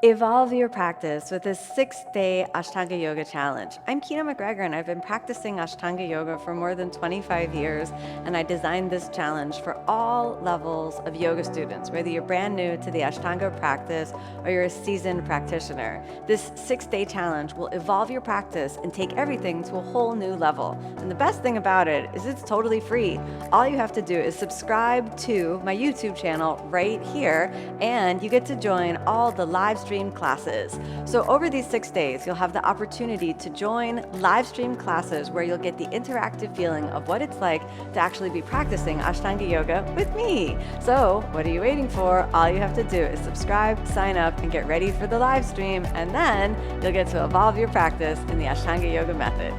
Evolve your practice with this 6-day Ashtanga Yoga challenge. I'm Kino MacGregor and I've been practicing Ashtanga Yoga for more than 25 years, and I designed this challenge for all levels of yoga students, whether you're brand new to the Ashtanga practice or you're a seasoned practitioner. This 6-day challenge will evolve your practice and take everything to a whole new level. And the best thing about it is it's totally free. All you have to do is subscribe to my YouTube channel right here, and you get to join all the live stream classes. So over these 6 days, you'll have the opportunity to join live stream classes where you'll get the interactive feeling of what it's like to actually be practicing Ashtanga Yoga with me. So what are you waiting for? All you have to do is subscribe, sign up, and get ready for the live stream, and then you'll get to evolve your practice in the Ashtanga Yoga method.